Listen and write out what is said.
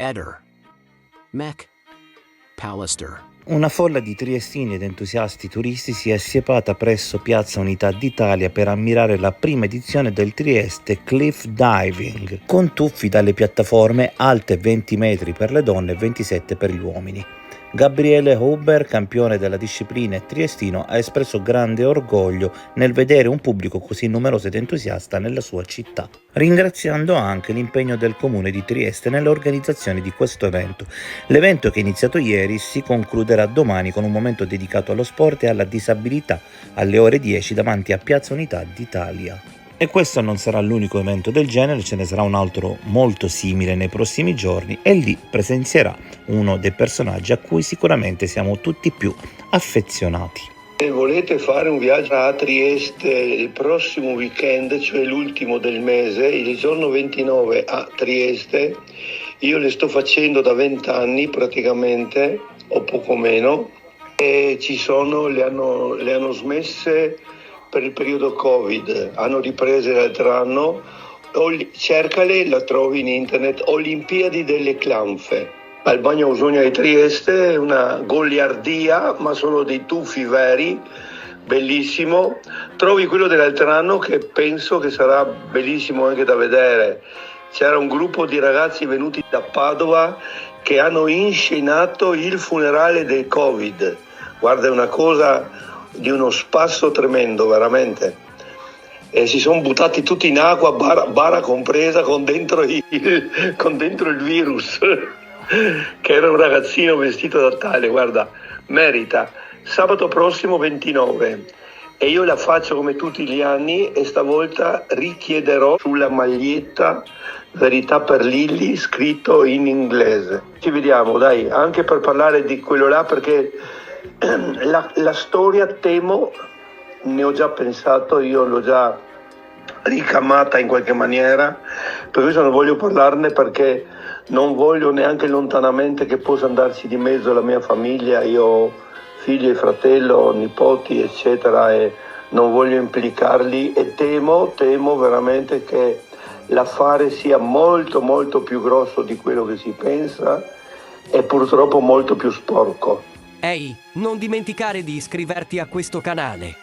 Eder, Mek, Pallister. Una folla di triestini ed entusiasti turisti si è assiepata presso Piazza Unità d'Italia per ammirare la prima edizione del Trieste Cliff Diving, con tuffi dalle piattaforme alte 20 metri per le donne e 27 per gli uomini. Gabriele Huber, campione della disciplina triestino, ha espresso grande orgoglio nel vedere un pubblico così numeroso ed entusiasta nella sua città, ringraziando anche l'impegno del comune di Trieste nell'organizzazione di questo evento. L'evento, che è iniziato ieri, si concluderà domani con un momento dedicato allo sport e alla disabilità alle ore 10 davanti a Piazza Unità d'Italia. E questo non sarà l'unico evento del genere, ce ne sarà un altro molto simile nei prossimi giorni e lì presenzierà uno dei personaggi a cui sicuramente siamo tutti più affezionati. Se volete fare un viaggio a Trieste il prossimo weekend, cioè l'ultimo del mese, il giorno 29 a Trieste, io le sto facendo da 20 anni praticamente, o poco meno, e le hanno smesse per il periodo Covid, hanno ripreso l'altro anno. Cercale, la trovi in internet, Olimpiadi delle Clanfe. Al Bagno Ausonia di Trieste, una goliardia, ma sono dei tuffi veri, bellissimo. Trovi quello dell'altro anno che penso che sarà bellissimo anche da vedere. C'era un gruppo di ragazzi venuti da Padova che hanno inscenato il funerale del Covid. Guarda, è una cosa di uno spasso tremendo, veramente. E si sono buttati tutti in acqua, bara compresa, con dentro il virus. Che era un ragazzino vestito da tale, guarda, merita. Sabato prossimo 29 e io la faccio come tutti gli anni e stavolta richiederò sulla maglietta Verità per Lilli scritto in inglese. Ci vediamo, dai, anche per parlare di quello là, perché la storia, temo, ne ho già pensato, io l'ho già ricamata in qualche maniera, per questo non voglio parlarne, perché non voglio neanche lontanamente che possa andarci di mezzo la mia famiglia. Io ho figli e fratello, nipoti eccetera, e non voglio implicarli, e temo veramente che l'affare sia molto molto più grosso di quello che si pensa e purtroppo molto più sporco. Ehi, non dimenticare di iscriverti a questo canale.